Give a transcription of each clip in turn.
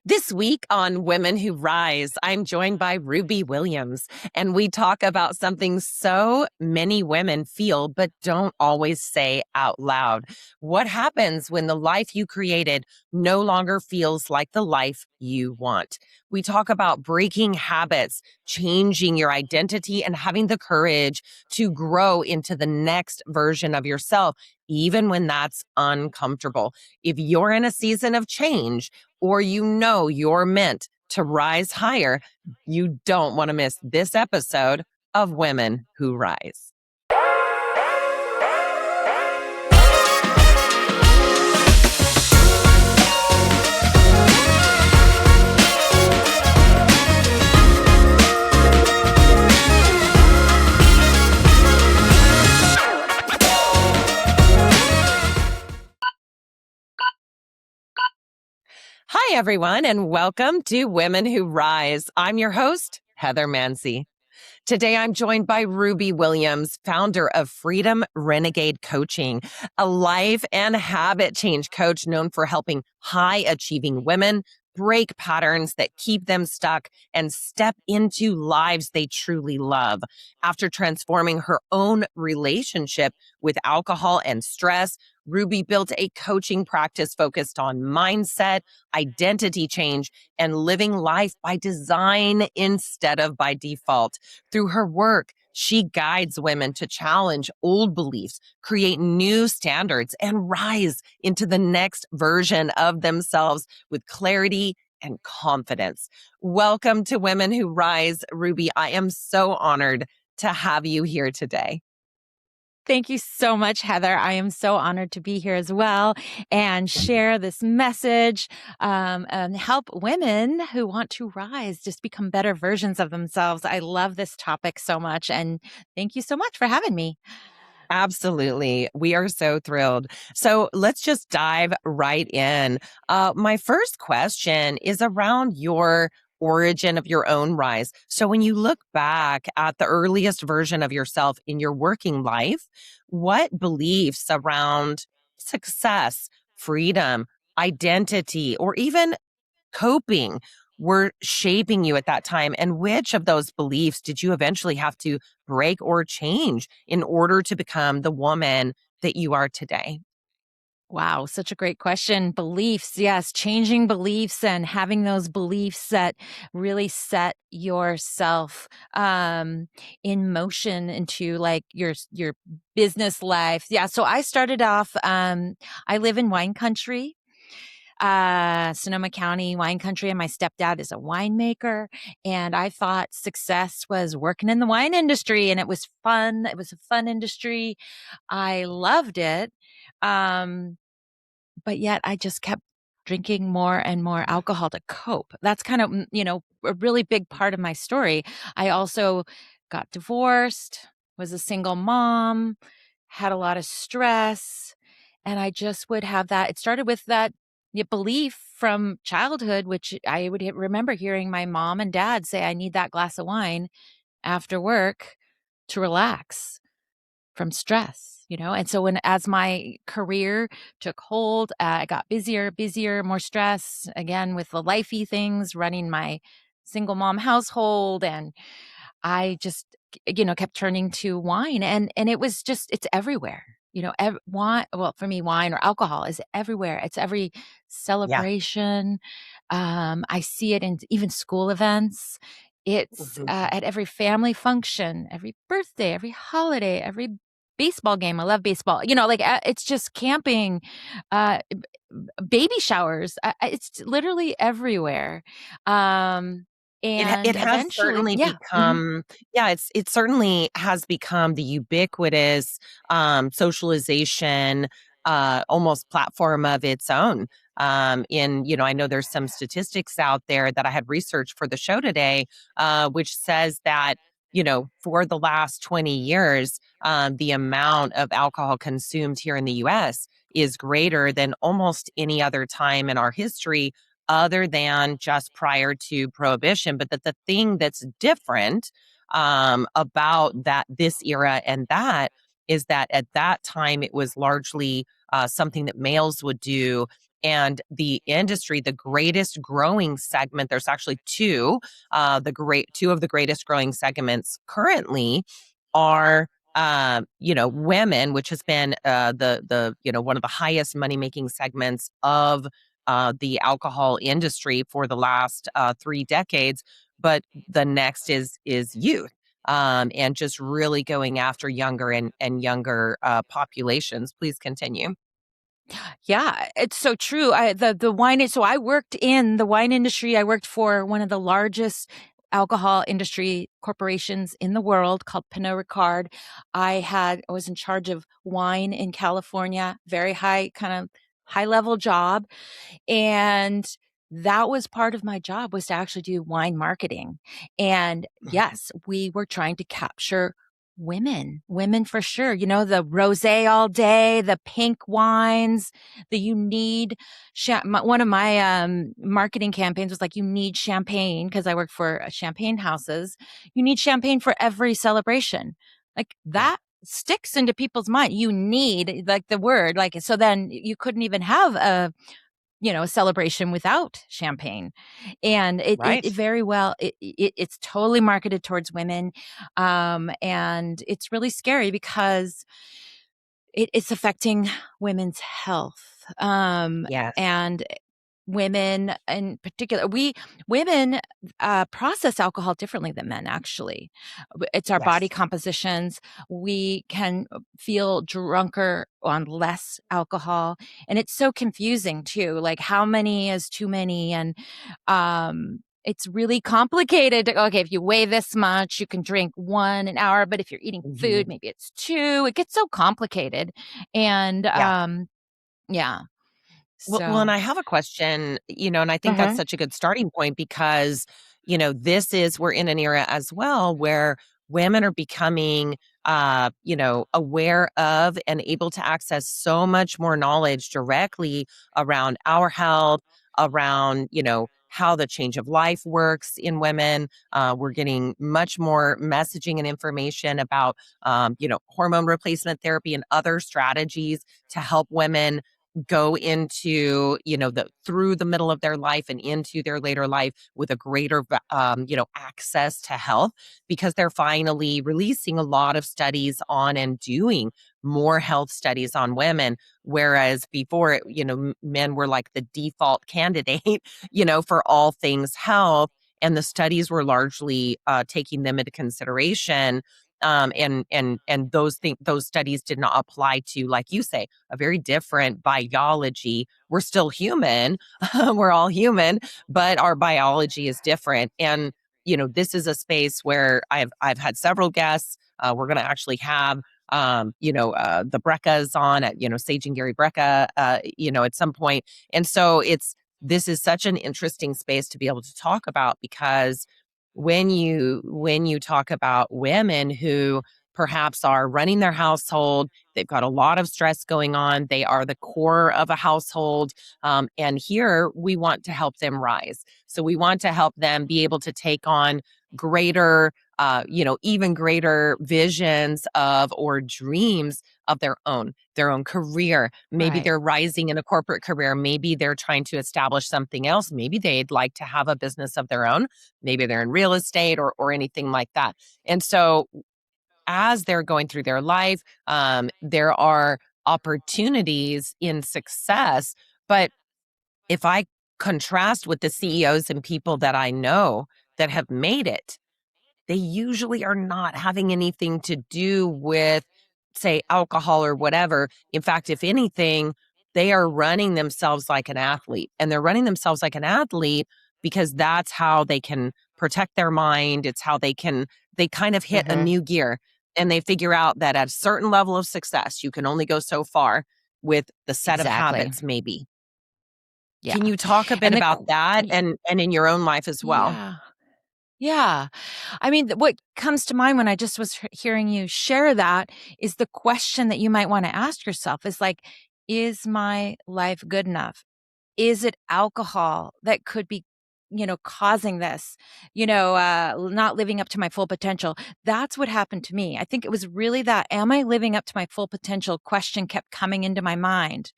This week on Women Who Rise, I'm joined by Ruby Williams, and we talk about something so many women feel but don't always say out loud. What happens when the life you created no longer feels like the life you want? We talk about breaking habits, changing your identity, and having the courage to grow into the next version of yourself, even when that's uncomfortable. If you're in a season of change, or you know you're meant to rise higher, you don't want to miss this episode of Women Who Rise. Hi, everyone, and welcome to Women Who Rise. I'm your host, Heather Mansy. Today, I'm joined by Ruby Williams, founder of Freedom Renegade Coaching, a life and habit change coach known for helping high-achieving women break patterns that keep them stuck and step into lives they truly love. After transforming her own relationship with alcohol and stress, Ruby built a coaching practice focused on mindset, identity change, and living life by design instead of by default. Through her work, she guides women to challenge old beliefs, create new standards, and rise into the next version of themselves with clarity and confidence. Welcome to Women Who Rise, Ruby. I am so honored to have you here today. Thank you so much, Heather. I am so honored to be here as well and share this message and help women who want to rise just become better versions of themselves. I love this topic so much, and thank you so much for having me. Absolutely. We are so thrilled. So let's just dive right in. My first question is around your origin of your own rise. So when you look back at the earliest version of yourself in your working life, what beliefs around success, freedom, identity, or even coping were shaping you at that time? And which of those beliefs did you eventually have to break or change in order to become the woman that you are today? Wow, such a great question. Beliefs, yes, changing beliefs and having those beliefs that really set yourself in motion into like your business life. Yeah, so I started off. I live in wine country, Sonoma County wine country, and my stepdad is a winemaker. And I thought success was working in the wine industry, and it was fun. It was a fun industry. I loved it. Um, but yet I just kept drinking more and more alcohol to cope. That's kind of, a really big part of my story. I also got divorced, was a single mom, had a lot of stress, and I just would have that. It started with that belief from childhood, which I would remember hearing my mom and dad say, I need that glass of wine after work to relax from stress, And so as my career took hold, I got busier, more stress, again, with the lifey things, running my single mom household. And I just, kept turning to wine, and it was just, it's everywhere. Wine, well, for me, wine or alcohol is everywhere. It's every Yeah. celebration. I see it in even school events. It's Mhm. at every family function, every birthday, every holiday, every baseball game. I love baseball. It's just camping, uh, baby showers. It's literally everywhere. It And has eventually, certainly yeah. Mhm. become, yeah, it certainly has become the ubiquitous socialization, almost platform of its own. I know there's some statistics out there that I had researched for the show today, which says that, for the last 20 years, the amount of alcohol consumed here in the US is greater than almost any other time in our history other than just prior to prohibition. But that the thing that's different about this era and that is that at that time it was largely something that males would do. And the industry, the greatest growing segment, there's actually two of the greatest growing segments currently are women, which has been the one of the highest money making segments of the alcohol industry for the last 3 decades. But the next is youth, and just really going after younger and younger populations. Please continue. Yeah, it's so true. The wine is so I worked in the wine industry. I worked for one of the largest alcohol industry corporations in the world called Pernod Ricard. I was in charge of wine in California, very high level job. And that was part of my job, was to actually do wine marketing. And yes, we were trying to capture women for sure. You know, the rosé all day, the pink wines, the you need one of my marketing campaigns was like, you need champagne, because I work for champagne houses. You need champagne for every celebration. Like Yeah, that sticks into people's mind. You need, like, the word, like, so then you couldn't even have a celebration without champagne. And it right. very well, it's totally marketed towards women. And it's really scary because it's affecting women's health. Yes. And women in particular, women process alcohol differently than men, actually. It's our body Yes. compositions. We can feel drunker on less alcohol. And it's so confusing too. Like, how many is too many? And it's really complicated. Okay, if you weigh this much, you can drink one an hour. But if you're eating food, Mhm. maybe it's two. It gets so complicated. And Yeah. yeah. Well, and So, I have a question, and I think that's uh-huh. such a good starting point because, we're in an era as well where women are becoming, aware of and able to access so much more knowledge directly around our health, around, how the change of life works in women. We're getting much more messaging and information about, hormone replacement therapy and other strategies to help women go into the through the middle of their life and into their later life with a greater access to health, because they're finally releasing a lot of studies on and doing more health studies on women, whereas before men were like the default candidate for all things health, and the studies were largely taking them into consideration, and those studies did not apply to, like you say, a very different biology. We're still human. We're all human, but our biology is different. And, this is a space where I've had several guests. We're going to actually have, the Brecas on at, Sage and Gary Brecca, at some point. And so this is such an interesting space to be able to talk about, because when you talk about women who perhaps are running their household, they've got a lot of stress going on, they are the core of a household, and here we want to help them rise. So we want to help them be able to take on greater, even greater visions of or dreams of their own career. Maybe Right. they're rising in a corporate career. Maybe they're trying to establish something else. Maybe they'd like to have a business of their own. Maybe they're in real estate or anything like that. And so as they're going through their life, there are opportunities in success. But if I contrast with the CEOs and people that I know that have made it, they usually are not having anything to do with, say, alcohol or whatever. In fact, if anything, they are running themselves like an athlete. And they're running themselves like an athlete because that's how they can protect their mind. It's how they kind of hit a Mhm. new gear, and they figure out that at a certain level of success, you can only go so far with the set of Exactly. habits, maybe. Yeah. Can you talk a bit And about that and in your own life as well? yeah. Yeah. I mean, what comes to mind when I just was hearing you share that is the question that you might want to ask yourself is like, is my life good enough? Is it alcohol that could be causing this, not living up to my full potential. That's what happened to me. I think it was really that, am I living up to my full potential question kept coming into my mind.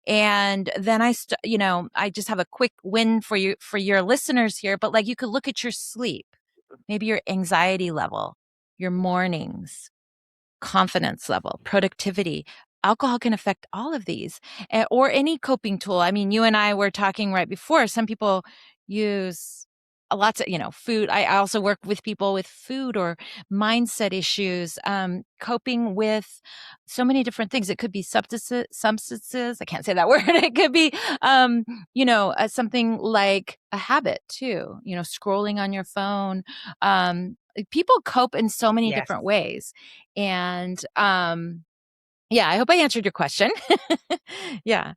And then I just have a quick win for you, for your listeners here, but like you could look at your sleep, maybe your anxiety level, your mornings, confidence level, productivity. Alcohol can affect all of these, or any coping tool. I mean, you and I were talking right before. Some people use a lots of, food. I also work with people with food or mindset issues, coping with so many different things. It could be substances. I can't say that word. It could be, something like a habit too, scrolling on your phone. People cope in so many Yes. different ways. And, yeah, I hope I answered your question. Yeah.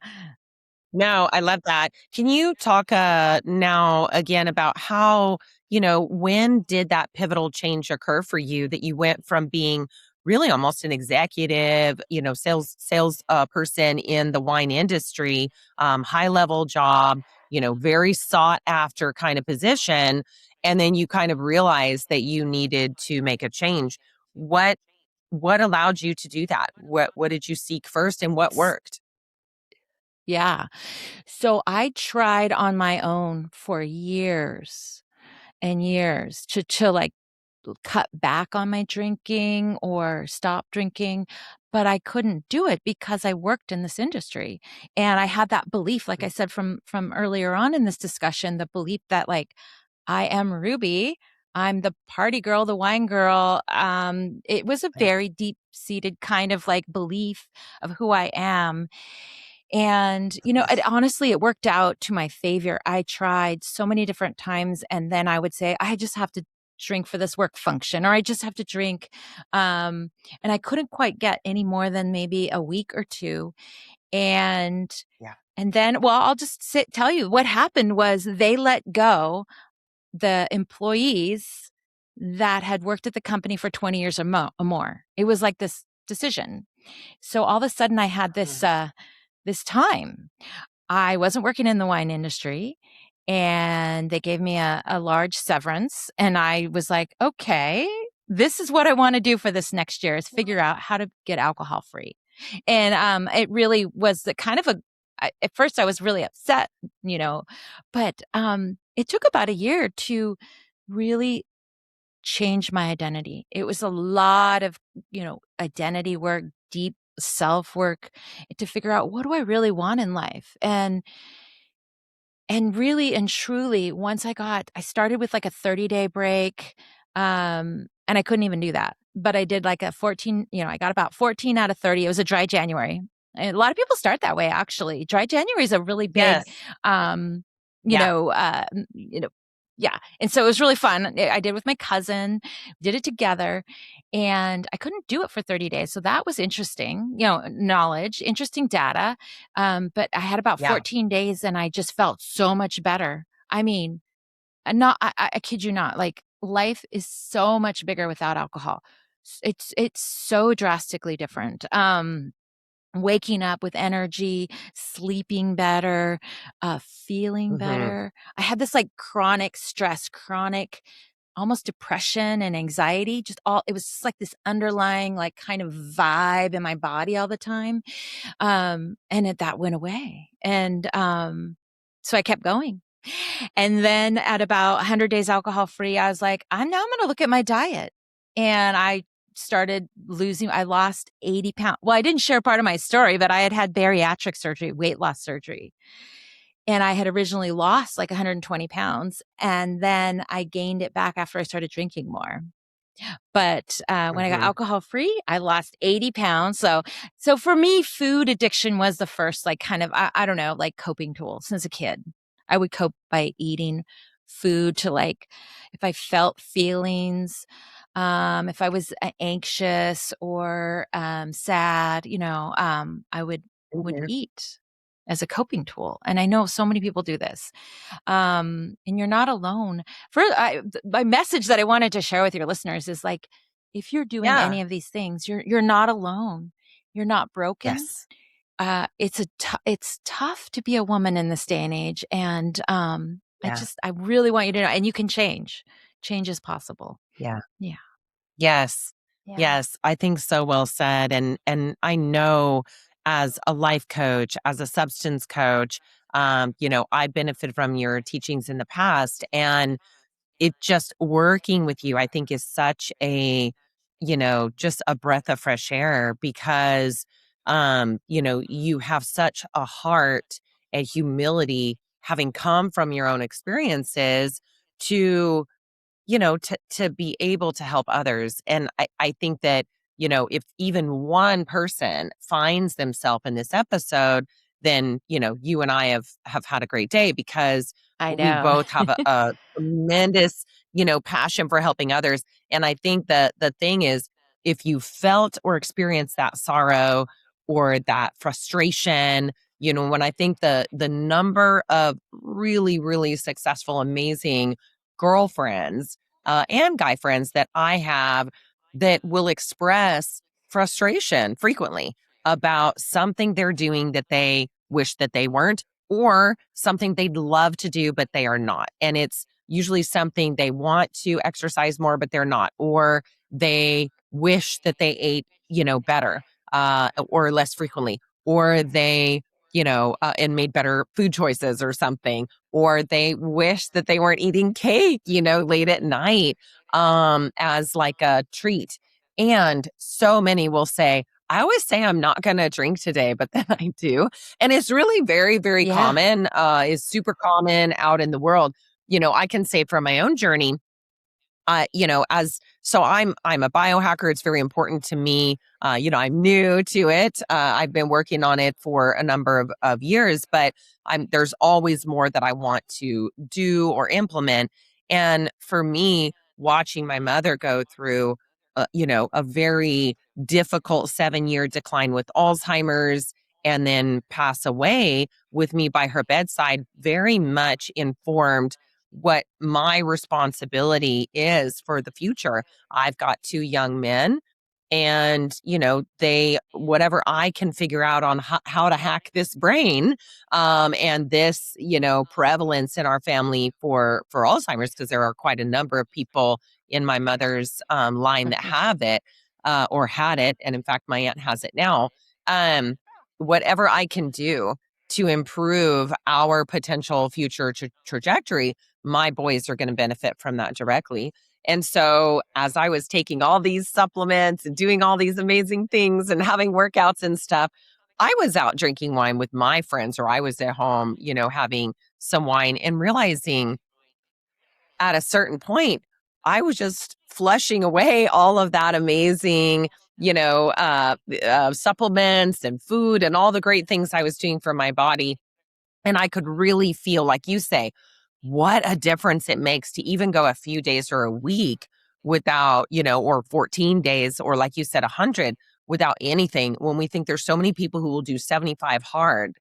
No, I love that. Can you talk now again about how, when did that pivotal change occur for you that you went from being really almost an executive, sales person in the wine industry, high level job, very sought after kind of position, and then you kind of realized that you needed to make a change. What what allowed you to do that? What did you seek first and what S worked? Yeah. So I tried on my own for years and years to, like, cut back on my drinking or stop drinking, but I couldn't do it because I worked in this industry. And I had that belief, like I said from earlier on in this discussion, the belief that, like, I am Ruby, I'm the party girl, the wine girl. It was a Yes. very deep-seated kind of, like, belief of who I am. And, Yes. honestly, it worked out to my favor. I tried so many different times, and then I would say, I just have to drink for this work function, or I just have to drink. Um, and I couldn't quite get any more than maybe a week or two. And Yeah. and then, well, I'll just tell you what happened was they let go the employees that had worked at the company for 20 years or more. It was like this decision. So all of a sudden I had Mhm. this time. I wasn't working in the wine industry, and they gave me a large severance, and I was like, "Okay, this is what I wanna do for this next year, is figure out how to get alcohol free." And, it really was the kind of at first I was really upset, you know, but, it took about a year to really change my identity. It was a lot of, identity work, deep self work to figure out, what do I really want in life? And really and truly, once I started with like a 30-day break, and I couldn't even do that. But I did like a 14, I got about 14 out of 30. It was a dry January. And a lot of people start that way, actually. Dry January is a really big, Yes. um, you Yeah. know, uh, m- you know, yeah. And so it was really fun. I did with my cousin, did it together, and I couldn't do it for 30 days. So that was interesting, knowledge, interesting data. But I had about Yeah. 14 days and I just felt so much better. I mean, not I kid you not, like, life is so much bigger without alcohol. It's so drastically different. Waking up with energy, sleeping better, feeling Mhm. better. I had this, like, chronic stress, chronic almost depression and anxiety, just all it was just like this underlying, like, kind of vibe in my body all the time. That went away. So I kept going. And then at about 100 days alcohol free, I was like, I'm gonna look at my diet. And I started I lost 80 pounds. Well, I didn't share part of my story, but I had had bariatric surgery, weight loss surgery. And I had originally lost like 120 pounds. And then I gained it back after I started drinking more. But, when I got Mhm. alcohol free, I lost 80 pounds. So for me, food addiction was the first, like, kind of, I don't know, like, coping tool since a kid. I would cope by eating food to, like, if I felt feelings, if I was anxious or, sad, I would Mhm. eat as a coping tool. And I know so many people do this. And you're not alone. My message that I wanted to share with your listeners is, like, if you're doing Yeah. any of these things, you're not alone. You're not broken. Yes. It's tough to be a woman in this day and age, and Yeah. I really want you to know, and you can change. Change is possible. Yeah. Yeah. Yes. Yeah. Yes. I think so well said. And I know as a life coach, as a substance coach, I benefit from your teachings in the past. And it just working with you, I think is such a, just a breath of fresh air because you have such a heart and humility having come from your own experiences to to be able to help others. And I think that, if even one person finds themselves in this episode, then, you and I have had a great day because I we know. both have a tremendous, passion for helping others. And I think that the thing is, if you felt or experienced that sorrow or that frustration, when I think the number of really, really successful, amazing girlfriends and guy friends that I have that will express frustration frequently about something they're doing that they wish that they weren't, or something they'd love to do, but they are not. And it's usually something they want to exercise more, but they're not, or they wish that they ate, better or less frequently, or they, and made better food choices or something, or they wish that they weren't eating cake, late at night as like a treat. And so many will say, I always say I'm not going to drink today, but then I do. And it's really very, very Yeah. common, is super common out in the world. I can say from my own journey, as so I'm a biohacker. It's very important to me. I'm new to it. I've been working on it for a number of years, but there's always more that I want to do or implement. And for me, watching my mother go through, a very difficult 7-year decline with Alzheimer's and then pass away with me by her bedside very much informed what my responsibility is for the future. I've got 2 young men and, they whatever I can figure out on how to hack this brain, and this, prevalence in our family for Alzheimer's, because there are quite a number of people in my mother's, line that have it, or had it, and in fact, my aunt has it now. Um, Whatever I can do to improve our potential future trajectory, my boys are gonna benefit from that directly. And so, as I was taking all these supplements and doing all these amazing things and having workouts and stuff, I was out drinking wine with my friends, or I was at home, having some wine and realizing at a certain point, I was just flushing away all of that amazing, supplements and food and all the great things I was doing for my body. And I could really feel, like you say, what a difference it makes to even go a few days or a week without, or 14 days, or like you said, 100 without anything. When we think there's so many people who will do 75 hard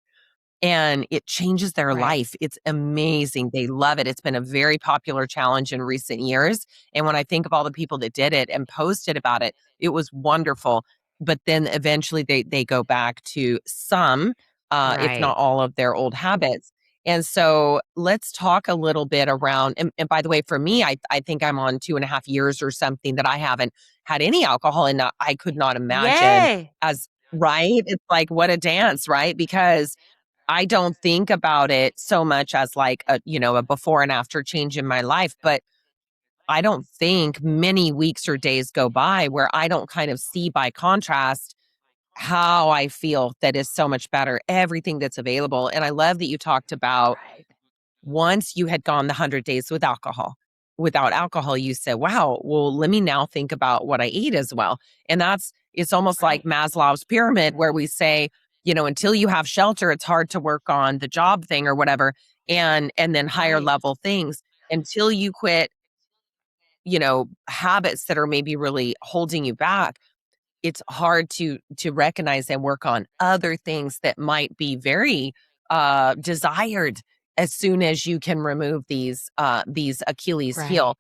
and it changes their Right. life. It's amazing. They love it. It's been a very popular challenge in recent years. And when I think of all the people that did it and posted about it, it was wonderful. But then eventually they go back to some, if Right. not all of their old habits. And so let's talk a little bit around, and by the way, for me, I think I'm on 2.5 years or something that I haven't had any alcohol, and I could not imagine Yay. as right. It's like, what a dance, right? Because I don't think about it so much as like a before and after change in my life, but I don't think many weeks or days go by where I don't kind of see by contrast how I feel that is so much better, everything that's available. And I love that you talked about Right. once you had gone the 100 days without alcohol, you said, wow, well, let me now think about what I eat as well. And it's almost like Right. Maslow's pyramid where we say, until you have shelter, it's hard to work on the job thing or whatever. And then higher Right. level things until you quit, habits that are maybe really holding you back. It's hard to recognize and work on other things that might be very desired as soon as you can remove these Achilles Right. heel.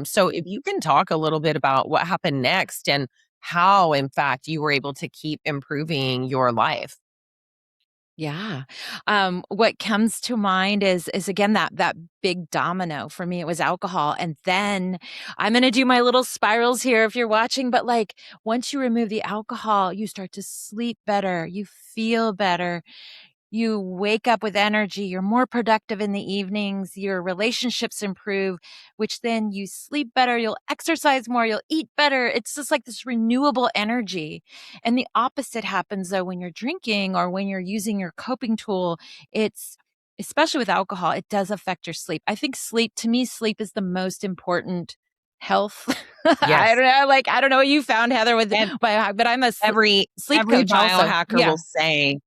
So if you can talk a little bit about what happened next and how in fact you were able to keep improving your life. Yeah. What comes to mind is again that big domino. For me, it was alcohol. And then I'm gonna do my little spirals here if you're watching, but like once you remove the alcohol, you start to sleep better, you feel better, you wake up with energy, you're more productive in the evenings, your relationships improve, which then you sleep better, you'll exercise more, you'll eat better. It's just like this renewable energy. And the opposite happens though when you're drinking or when you're using your coping tool. It's especially with alcohol, it does affect your sleep. I think sleep, to me, sleep is the most important health. I Yes. don't know, like I don't know what you found, Heather, with And but I'm a every sleep every coach also. biohacker Yeah, will say,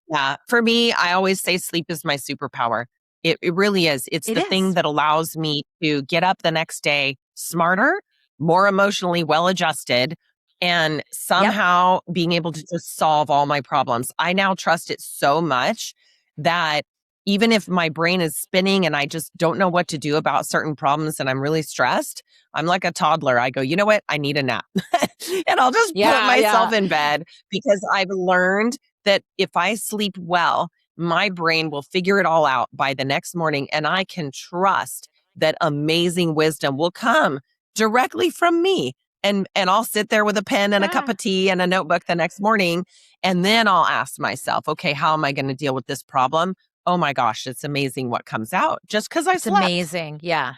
yeah, for me, I always say sleep is my superpower. It really is. It's it the thing is. that allows me to get up the next day smarter, more emotionally well adjusted, and Yep. somehow being able to just solve all my problems. I now trust it so much that even if my brain is spinning and I just don't know what to do about certain problems and I'm really stressed, I'm like a toddler. I go, you know what? I need a nap. And I'll just put Yeah, myself yeah. in bed because I've learned that if I sleep well, my brain will figure it all out by the next morning. And I can trust that amazing wisdom will come directly from me. And I'll sit there with a pen and a cup Yeah. of tea and a notebook the next morning. And then I'll ask myself, okay, how am I going to deal with this problem? Oh my gosh, it's amazing what comes out just because I It's slept. amazing. Yeah.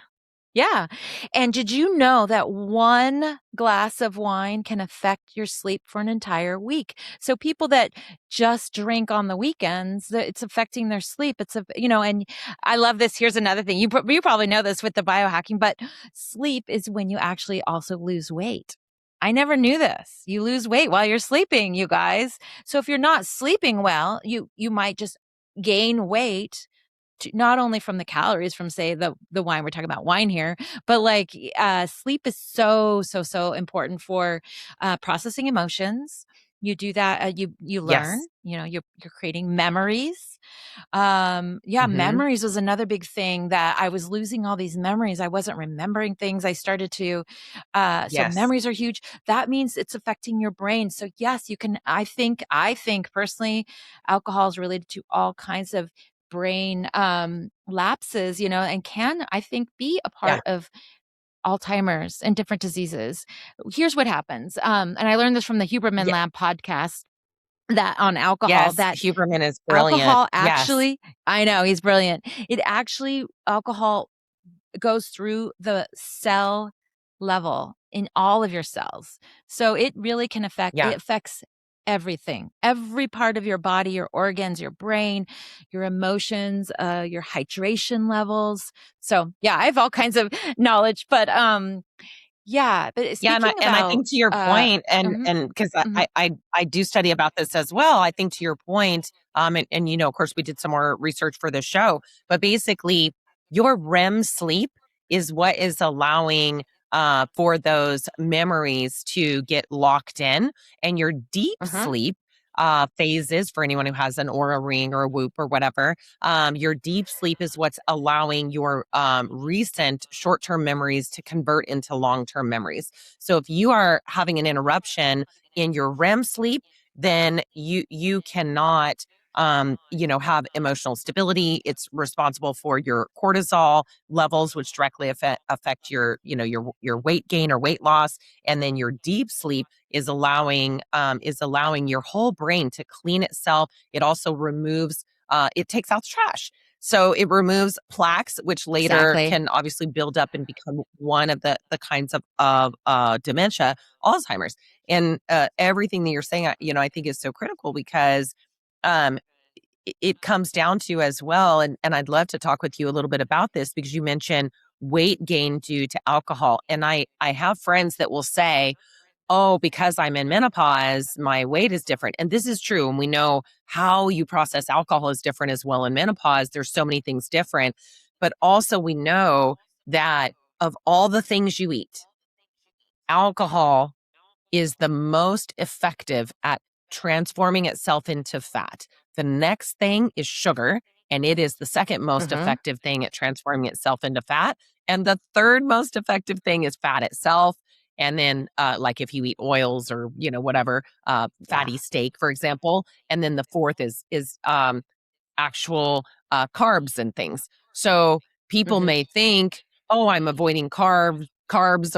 Yeah. And did you know that one glass of wine can affect your sleep for an entire week? So people that just drink on the weekends, it's affecting their sleep. It's a, and I love this. Here's another thing. You probably know this with the biohacking, but sleep is when you actually also lose weight. I never knew this. You lose weight while you're sleeping, you guys. So if you're not sleeping well, you might just gain weight, not only from the calories from, say, the wine, we're talking about wine here, but like sleep is so important for processing emotions. You do that, you learn, Yes. you're creating memories. Yeah, Hmm. memories was another big thing, that I was losing all these memories. I wasn't remembering things. I started to so Yes. memories are huge. That means it's affecting your brain. So yes, you can, I think personally, alcohol is related to all kinds of brain lapses, and can, I think, be a Yeah. part of Alzheimer's and different diseases. Here's what happens. And I learned this from the Huberman Yeah. Lab podcast, that on alcohol, Yes. that Huberman is brilliant. alcohol Yes. actually, I know he's brilliant. Alcohol goes through the cell level in all of your cells. So it really can Yeah. it affects everything, every part of your body, your organs, your brain, your emotions, your hydration levels. So yeah, I have all kinds of knowledge, but yeah, but Yeah, speaking and I about think to your point, mhm, and because mhm, I do study about this as well. I think to your point, and of course, we did some more research for the show, but basically, your REM sleep is what is allowing for those memories to get locked in, and your deep mhm, sleep phases for anyone who has an aura ring or a whoop or whatever. Your deep sleep is what's allowing your recent short term memories to convert into long term memories. So if you are having an interruption in your REM sleep, then you cannot have emotional stability. It's responsible for your cortisol levels, which directly affect your weight gain or weight loss. And then your deep sleep is allowing your whole brain to clean itself. It also removes it takes out the trash. So it removes plaques, which later exactly. can obviously build up and become one of the kinds of dementia, Alzheimer's, and everything that you're saying. I think is so critical because um, it comes down to as well. And I'd love to talk with you a little bit about this because you mentioned weight gain due to alcohol, and I have friends that will say, oh, because I'm in menopause, my weight is different. And this is true. And we know how you process alcohol is different as well in menopause. There's so many things different. But also, we know that of all the things you eat, alcohol is the most effective at transforming itself into fat. The next thing is sugar, and it is the second most Mhm. effective thing at transforming itself into fat. And the third most effective thing is fat itself. And then, like if you eat oils or, whatever, Yeah. fatty steak, for example. And then the fourth is actual carbs and things. So people Mhm. may think, oh, I'm avoiding carbs,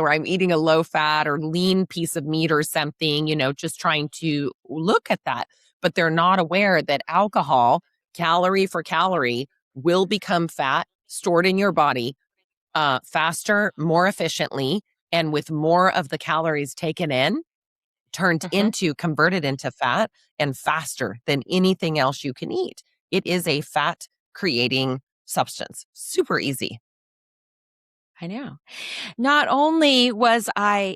or I'm eating a low fat or lean piece of meat or something, just trying to look at that. But they're not aware that alcohol, calorie for calorie, will become fat stored in your body faster, more efficiently, and with more of the calories taken in, Mhm. converted into fat and faster than anything else you can eat. It is a fat creating substance. Super easy. I know. Not only was I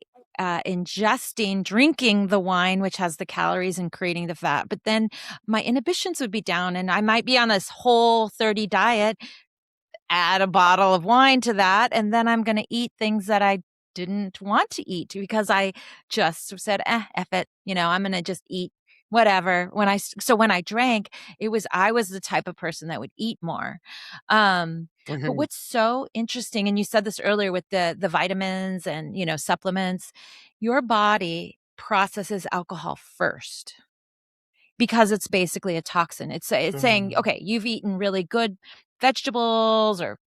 drinking the wine, which has the calories and creating the fat, but then my inhibitions would be down and I might be on this whole 30 diet, add a bottle of wine to that, and then I'm going to eat things that I didn't want to eat because I just said, F it. I'm going to just eat whatever. When I drank, I was the type of person that would eat more. But Mhm. what's so interesting, and you said this earlier with the vitamins and, supplements, your body processes alcohol first because it's basically a toxin. It's saying, Mm. okay, you've eaten really good vegetables or,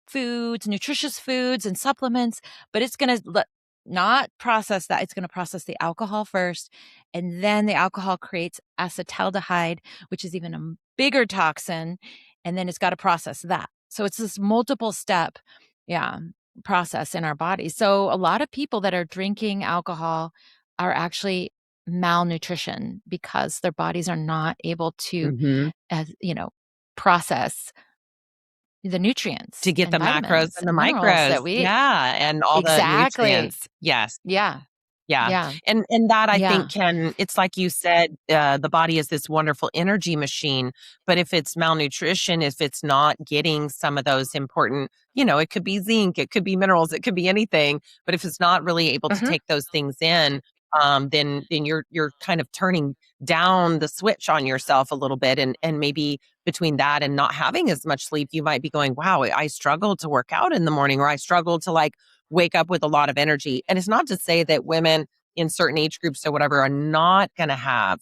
foods, nutritious foods and supplements, but it's going to not process that. It's going to process the alcohol first. And then the alcohol creates acetaldehyde, which is even a bigger toxin. And then it's got to process that. So it's this multiple step, yeah, process in our body. So a lot of people that are drinking alcohol are actually malnutrition because their bodies are not able to, Mhm. as process the To nutrients get the and macros vitamins and the and minerals micros. that we Yeah, and all the exactly. nutrients. Yes. Yeah. Yeah, Yeah. and that I think Yeah. it's like you said, the body is this wonderful energy machine, but if it's malnutrition, if it's not getting some of those important, it could be zinc, it could be minerals, it could be anything, but if it's not really able to Mhm. take those things in, then you're kind of turning down the switch on yourself a little bit, and maybe between that and not having as much sleep, you might be going, "Wow, I struggle to work out in the morning," or "I struggle to, like, wake up with a lot of energy." And it's not to say that women in certain age groups or whatever are not going to have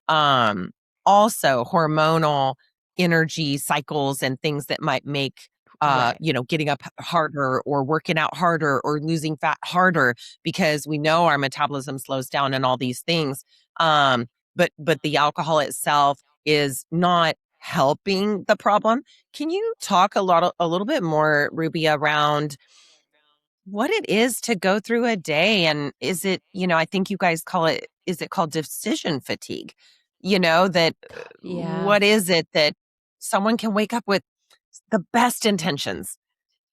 um, also hormonal energy cycles and things that might make Right. getting up harder or working out harder or losing fat harder, because we know our metabolism slows down and all these things. um, but the alcohol itself is not helping the problem. Can you talk a little bit more, Ruby, around what it is to go through a day? And is it, I think you guys call it, is it called decision fatigue? That Yeah. what is it that someone can wake up with the best intentions,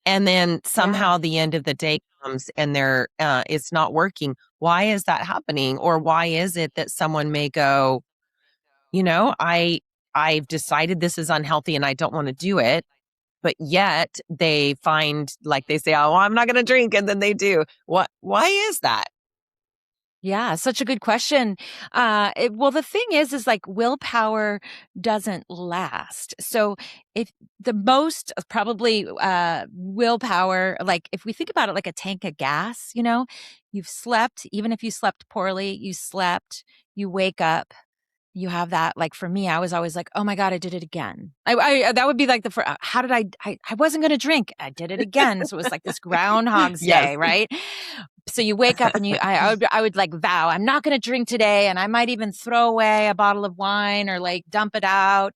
and then Yeah. somehow the end of the day comes and it's not working? Why is that happening? Or why is it that someone may go, I've decided this is unhealthy and I don't want to do it, but yet they find, like, they say, "Oh, I'm not gonna drink," and then they do. Why is that? Yeah, such a good question. Well, the thing is like willpower doesn't last. So if the most probably willpower, like if we think about it like a tank of gas, you've slept, even if you slept poorly, you slept, you wake up, you have that, like, for me, I was always like, "Oh my god, I did it again." That would be like how did I wasn't gonna drink, I did it again, so it was like this Groundhog's Yes. Day, right? So you wake up and I would, like, vow, "I'm not gonna drink today," and I might even throw away a bottle of wine or, like, dump it out.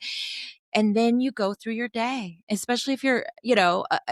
And then you go through your day, especially if you're,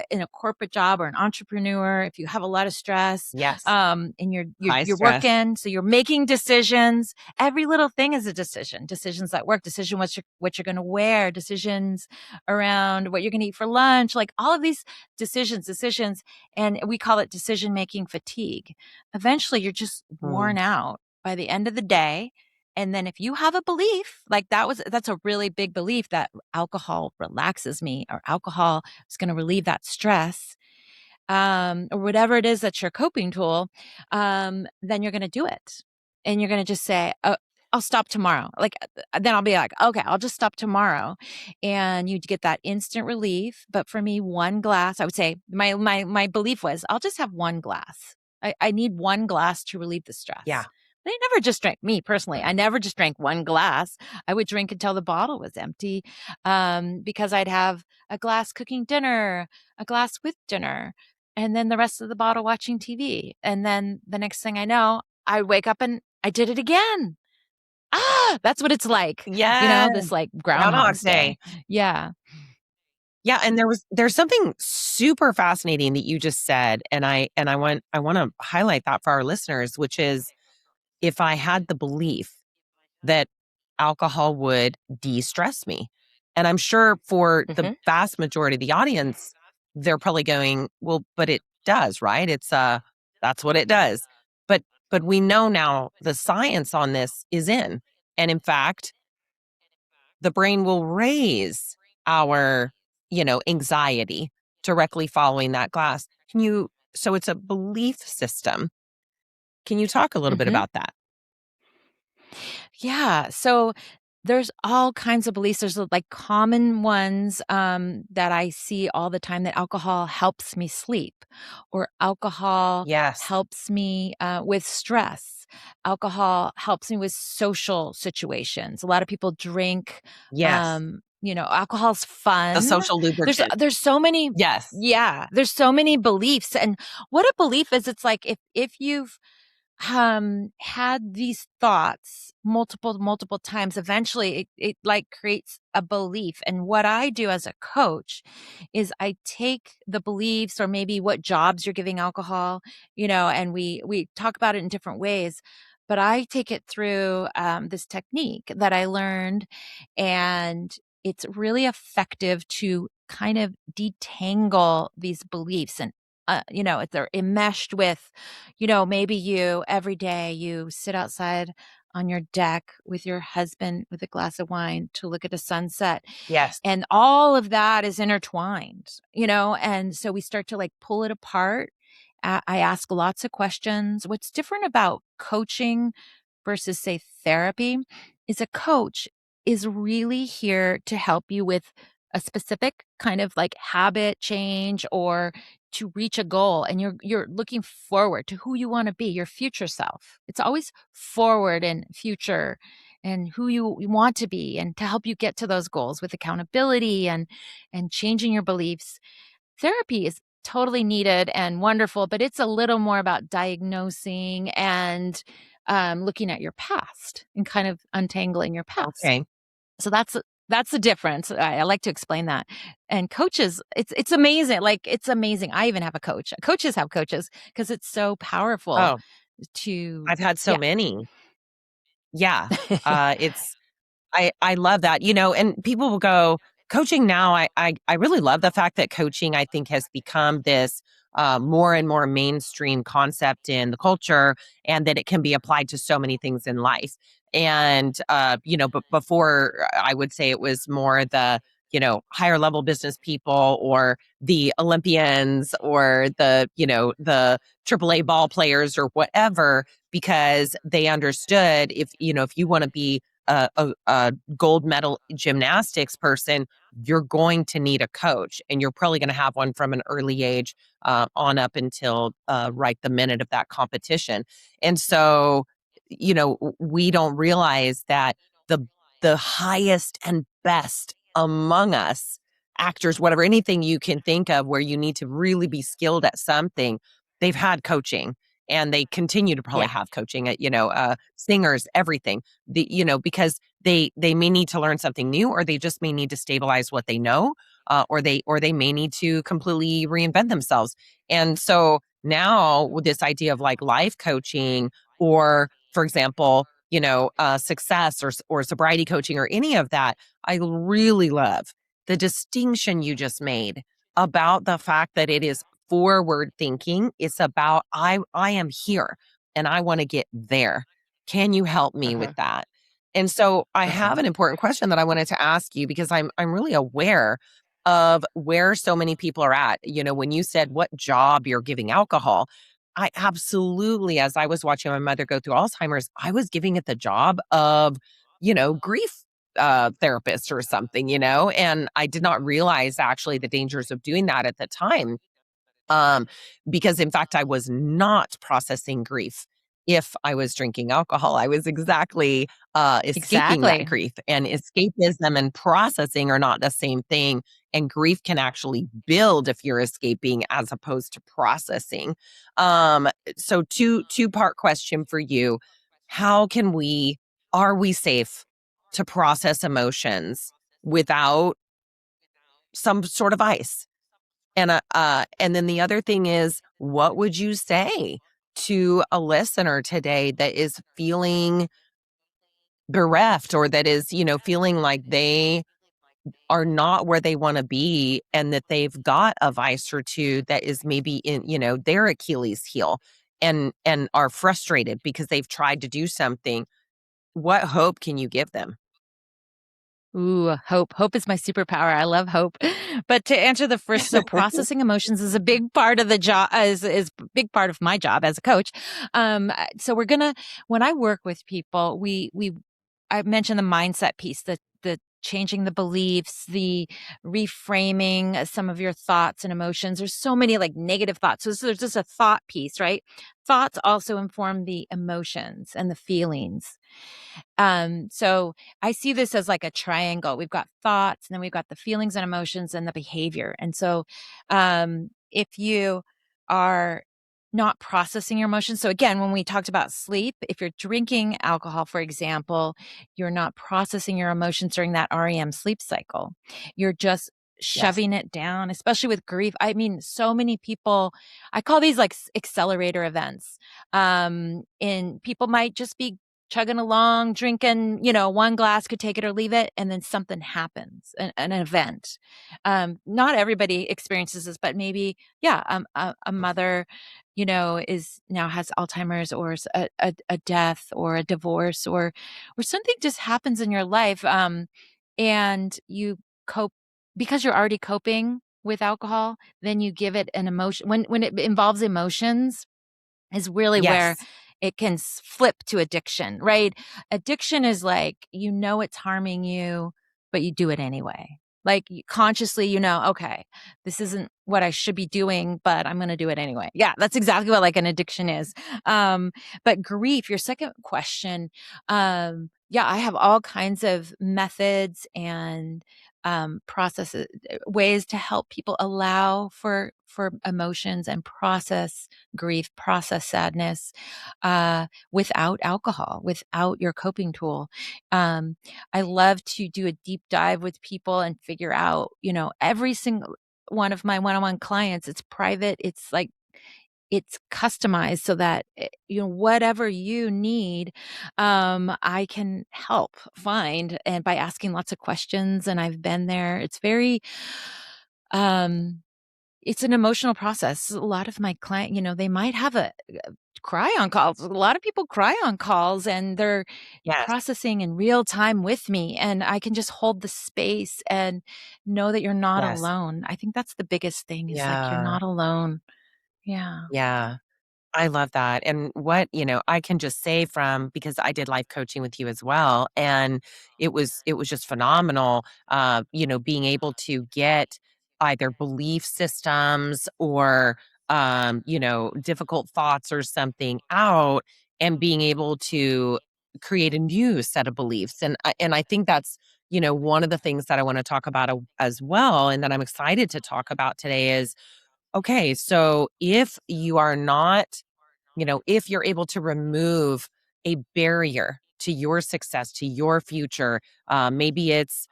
in a corporate job or an entrepreneur, if you have a lot of stress, Yes. and you're you're High you're stress. working, so you're making decisions. Every little thing is a decision. Decisions at work, decision what you're going to wear, decisions around what you're going to eat for lunch, like all of these decisions, and we call it decision making fatigue. Eventually, you're just Mm. worn out by the end of the day. And then if you have a belief, like that's a really big belief that alcohol relaxes me or alcohol is going to relieve that stress, or whatever it is that's your coping tool, then you're going to do it. And you're going to just say, oh, I'll stop tomorrow. Like, then I'll be like, okay, I'll just stop tomorrow. And you get that instant relief. But for me, one glass, I would say my belief was, I'll just have one glass. I need one glass to relieve the Yeah. stress. They never just drank me personally. I never just drank one glass. I would drink until the bottle was empty, because I'd have a glass cooking dinner, a glass with dinner, and then the rest of the bottle watching TV. And then the next thing I know, I wake up and I did it again. That's what it's like, Yes. this like Groundhog Groundhog's Day. Day. Yeah. Yeah, and there's something super fascinating that you just said, and I wanna highlight that for our listeners, which is if I had the belief that alcohol would de-stress me. And I'm sure for the Mhm. vast majority of the audience, they're probably going, "Well, but it does, right? That's what it does." But we know now the science on this is in. And in fact, the brain will raise our, anxiety directly following that glass. So it's a belief system. Can you talk a little bit Mhm. about that? Yeah. So there's all kinds of beliefs. There's like common ones that I see all the time, that alcohol helps me sleep, or alcohol Yes. helps me with stress. Alcohol helps me with social situations. A lot of people drink. Yes. Alcohol's The fun. social There's lubricant. there's so many. Yes. Yeah, there's so many beliefs, and what a belief is. It's like if you've had these thoughts multiple times, eventually it like creates a belief. And what I do as a coach is I take the beliefs, or maybe what jobs you're giving alcohol, and we talk about it in different ways. But I take it through this technique that I learned, and it's really effective to kind of detangle these beliefs. And if they're enmeshed with, maybe you every day you sit outside on your deck with your husband with a glass of wine to look at a sunset, Yes. and all of that is intertwined, and so we start to like pull it apart. I ask lots of questions. What's different about coaching versus, say, therapy is a coach is really here to help you with a specific kind of like habit change, or to reach a goal, and you're looking forward to who you want to be, your future self. It's always forward and future, and who you want to be, and to help you get to those goals with accountability and changing your beliefs. Therapy is totally needed and wonderful, but it's a little more about diagnosing and looking at your past and kind of untangling your past. Okay. So that's the difference. I like to explain that. And coaches, it's amazing. Like, it's amazing. I even have a coach. Coaches have coaches because it's so powerful Oh, to, I've had so yeah. many. Yeah. It's I love that, and people will go, coaching now, I really love the fact that coaching, I think, has become this more and more mainstream concept in the culture, and that it can be applied to so many things in life. And, but before, I would say it was more the, higher level business people, or the Olympians, or the AAA ball players, or whatever, because they understood, if you want to be a gold medal gymnastics person, you're going to need a coach, and you're probably going to have one from an early age on up until right the minute of that competition. And so, we don't realize that the the highest and best among us, actors, whatever, anything you can think of where you need to really be skilled at something, they've had coaching, and they continue to probably Yeah. have coaching at, singers, everything, because they may need to learn something new, or they just may need to stabilize what they know, or they may need to completely reinvent themselves. And so now, with this idea of like life coaching, or for example, success, or sobriety coaching, or any of that, I really love the distinction you just made about the fact that it is forward thinking. It's about, I am here and I want to get there. Can you help me with Uh-huh. that? And so I Uh-huh. have an important question that I wanted to ask you, because I'm really aware of where so many people are at. When you said what job you're giving alcohol, I absolutely, as I was watching my mother go through Alzheimer's, I was giving it the job of, grief therapist or something, and I did not realize actually the dangers of doing that at the time. Um, because in fact, I was not processing grief. If I was drinking alcohol, I was exactly escaping that Exactly. grief. And escapism and processing are not the same thing. And grief can actually build if you're escaping as opposed to processing. Um, so two-part question for you. How can we, are we safe to process emotions without some sort of ice? And then the other thing is, what would you say to a listener today that is feeling bereft or that is, feeling like they are not where they want to be and that they've got a vice or two that is maybe in, their Achilles heel and are frustrated because they've tried to do something. What hope can you give them? Ooh, hope. Hope is my superpower. I love hope. But to answer the first, so processing emotions is a big part of the job, is a big part of my job as a coach. So when I work with people, I mentioned the mindset piece, the changing the beliefs, the reframing some of your thoughts and emotions. There's so many like negative thoughts. So there's just a thought piece, right? Thoughts also inform the emotions and the feelings. So I see this as like a triangle. We've got thoughts, and then we've got the feelings and emotions and the behavior. And so, if you are not processing your emotions, so again, when we talked about sleep, if you're drinking alcohol, for example, you're not processing your emotions during that REM sleep cycle. You're just Yes. shoving it down, especially with grief. I mean, so many people, I call these like accelerator events. And people might just be chugging along, drinking, one glass, could take it or leave it, and then something happens, an event. Not everybody experiences this, but maybe, yeah, a mother, is now has Alzheimer's, or a death or a divorce, or something just happens in your life, and you cope because you're already coping with alcohol. Then you give it an emotion when it involves emotions is really where Yes. it can flip to addiction, right? Addiction is like, it's harming you, but you do it anyway. Like consciously, okay, this isn't what I should be doing, but I'm going to do it anyway. Yeah, that's exactly what like an addiction is. Um, but grief, your second question, yeah, I have all kinds of methods and processes, ways to help people allow for emotions and process grief, process sadness, without alcohol, without your coping tool. Um, I love to do a deep dive with people and figure out, every single one of my one-on-one clients, it's private. It's like, it's customized so that, whatever you need, I can help find, and by asking lots of questions, and I've been there. Um, it's an emotional process. A lot of my client, they might have a cry on calls. A lot of people cry on calls, and they're Yes. processing in real time with me, and I can just hold the space and know that you're not Yes. alone. I think that's the biggest thing, is like, you're Yeah. not alone. Yeah. Yeah. I love that. And what, I can just say from because I did life coaching with you as well. And it was just phenomenal, being able to get either belief systems or difficult thoughts or something out and being able to create a new set of beliefs. And I think that's, one of the things that I want to talk about as well. And that I'm excited to talk about today is okay, so if you are not if you're able to remove a barrier to your success, to your future, maybe it's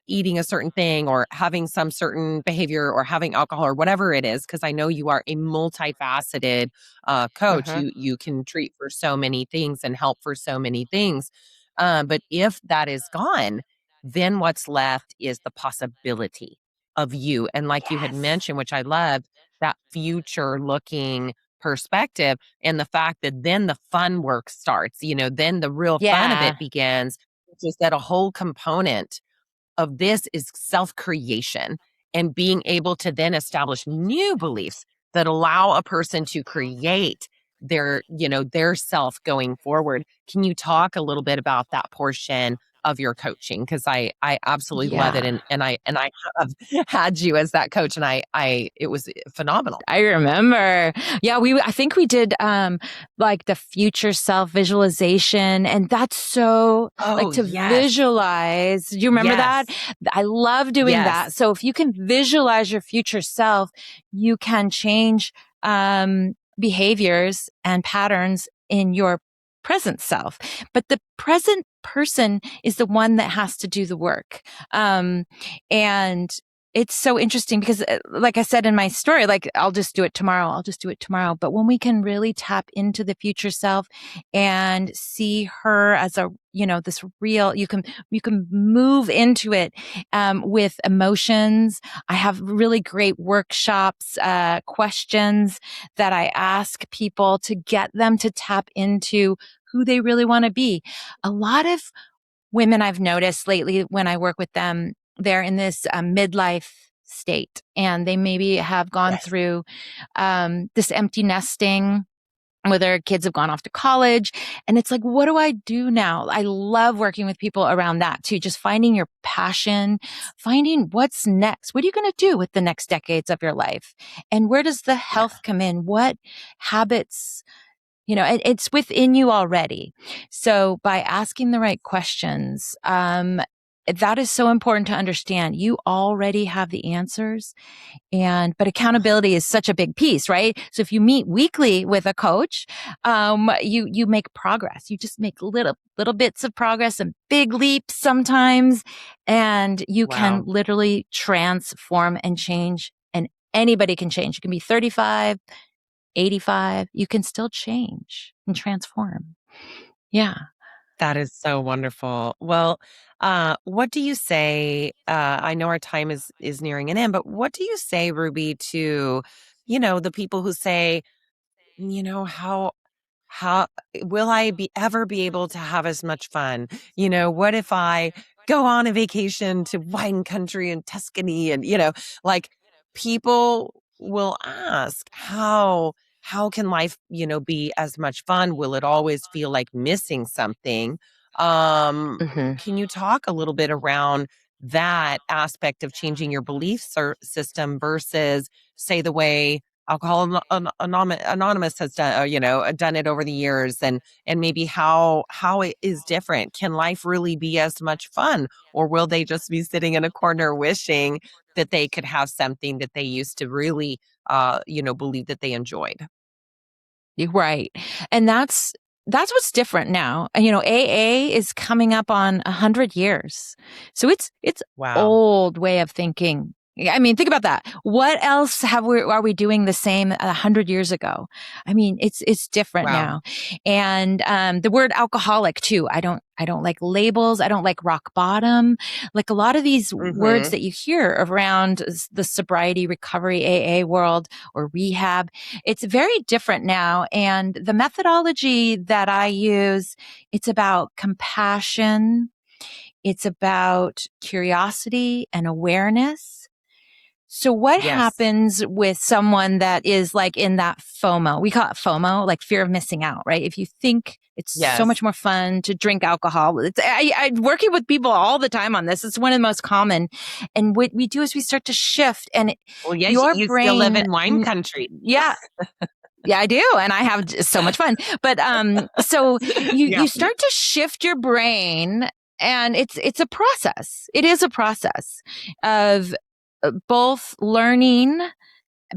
eating a certain thing or having some certain behavior or having alcohol or whatever it is, because I know you are a multifaceted coach. Uh-huh. You can treat for so many things and help for so many things. But if that is gone, then what's left is the possibility of you. And like you had Yes. mentioned, which I loved, that future looking perspective and the fact that then the fun work starts, then the real fun of Yeah. it begins, which is that a whole component of this is self-creation and being able to then establish new beliefs that allow a person to create their self going forward. Can you talk a little bit about that portion of your coaching, because I absolutely love it, Yeah. and I have had you as that coach, and I it was phenomenal. I remember. Yeah, I think we did like the future self visualization, and that's so like Oh, to yes. visualize. Do you remember that? Yes. I love doing that. Yes. So if you can visualize your future self, you can change behaviors and patterns in your present self. But the present person is the one that has to do the work. And it's so interesting because, like I said in my story, like I'll just do it tomorrow. I'll just do it tomorrow. But when we can really tap into the future self and see her as a, this real, you can move into it, with emotions. I have really great workshops, questions that I ask people to get them to tap into who they really want to be. A lot of women I've noticed lately when I work with them, they're in this midlife state and they maybe have gone Yes. through this empty nesting where their kids have gone off to college. And it's like, what do I do now? I love working with people around that too. Just finding your passion, finding what's next. What are you going to do with the next decades of your life? And where does the Yeah. health come in? What habits? It's within you already. So by asking the right questions, that is so important to understand. You already have the answers, but accountability is such a big piece, right? So if you meet weekly with a coach, you make progress. You just make little bits of progress and big leaps sometimes, and you can Wow. literally transform and change. And anybody can change. You can be 35, 85, you can still change and transform. Yeah. That is so wonderful. Well, what do you say? I know our time is nearing an end, but what do you say, Ruby, to the people who say, how will I be ever be able to have as much fun? What if I go on a vacation to wine country and Tuscany, and like, people will ask, how can life, be as much fun? Will it always feel like missing something? Um, hmm can you talk a little bit around that aspect of changing your belief system versus, say, the way Anonymous has done, done it over the years, and maybe how it is different? Can life really be as much fun, or will they just be sitting in a corner wishing that they could have something that they used to really, believe that they enjoyed? You're right. And that's what's different now. And, AA is coming up on 100 years. So it's Wow. old way of thinking. Yeah, I mean, think about that. What else are we doing the same 100 years ago? I mean, it's different Wow. now. And the word alcoholic too. I don't like labels. I don't like rock bottom. Like a lot of these words Hmm. that you hear around the sobriety recovery AA world or rehab, it's very different now. And the methodology that I use, it's about compassion. It's about curiosity and awareness. So what Yes. happens with someone that is like in that FOMO? We call it FOMO, like fear of missing out, right? If you think it's so much Yes. more fun to drink alcohol, I'm working with people all the time on this. It's one of the most common. And what we do is we start to shift and Well, yes, your you still live brain, in wine country. yeah, yeah, I do. And I have so much fun. But so you Yeah. you start to shift your brain and it's a process. It is a process of both learning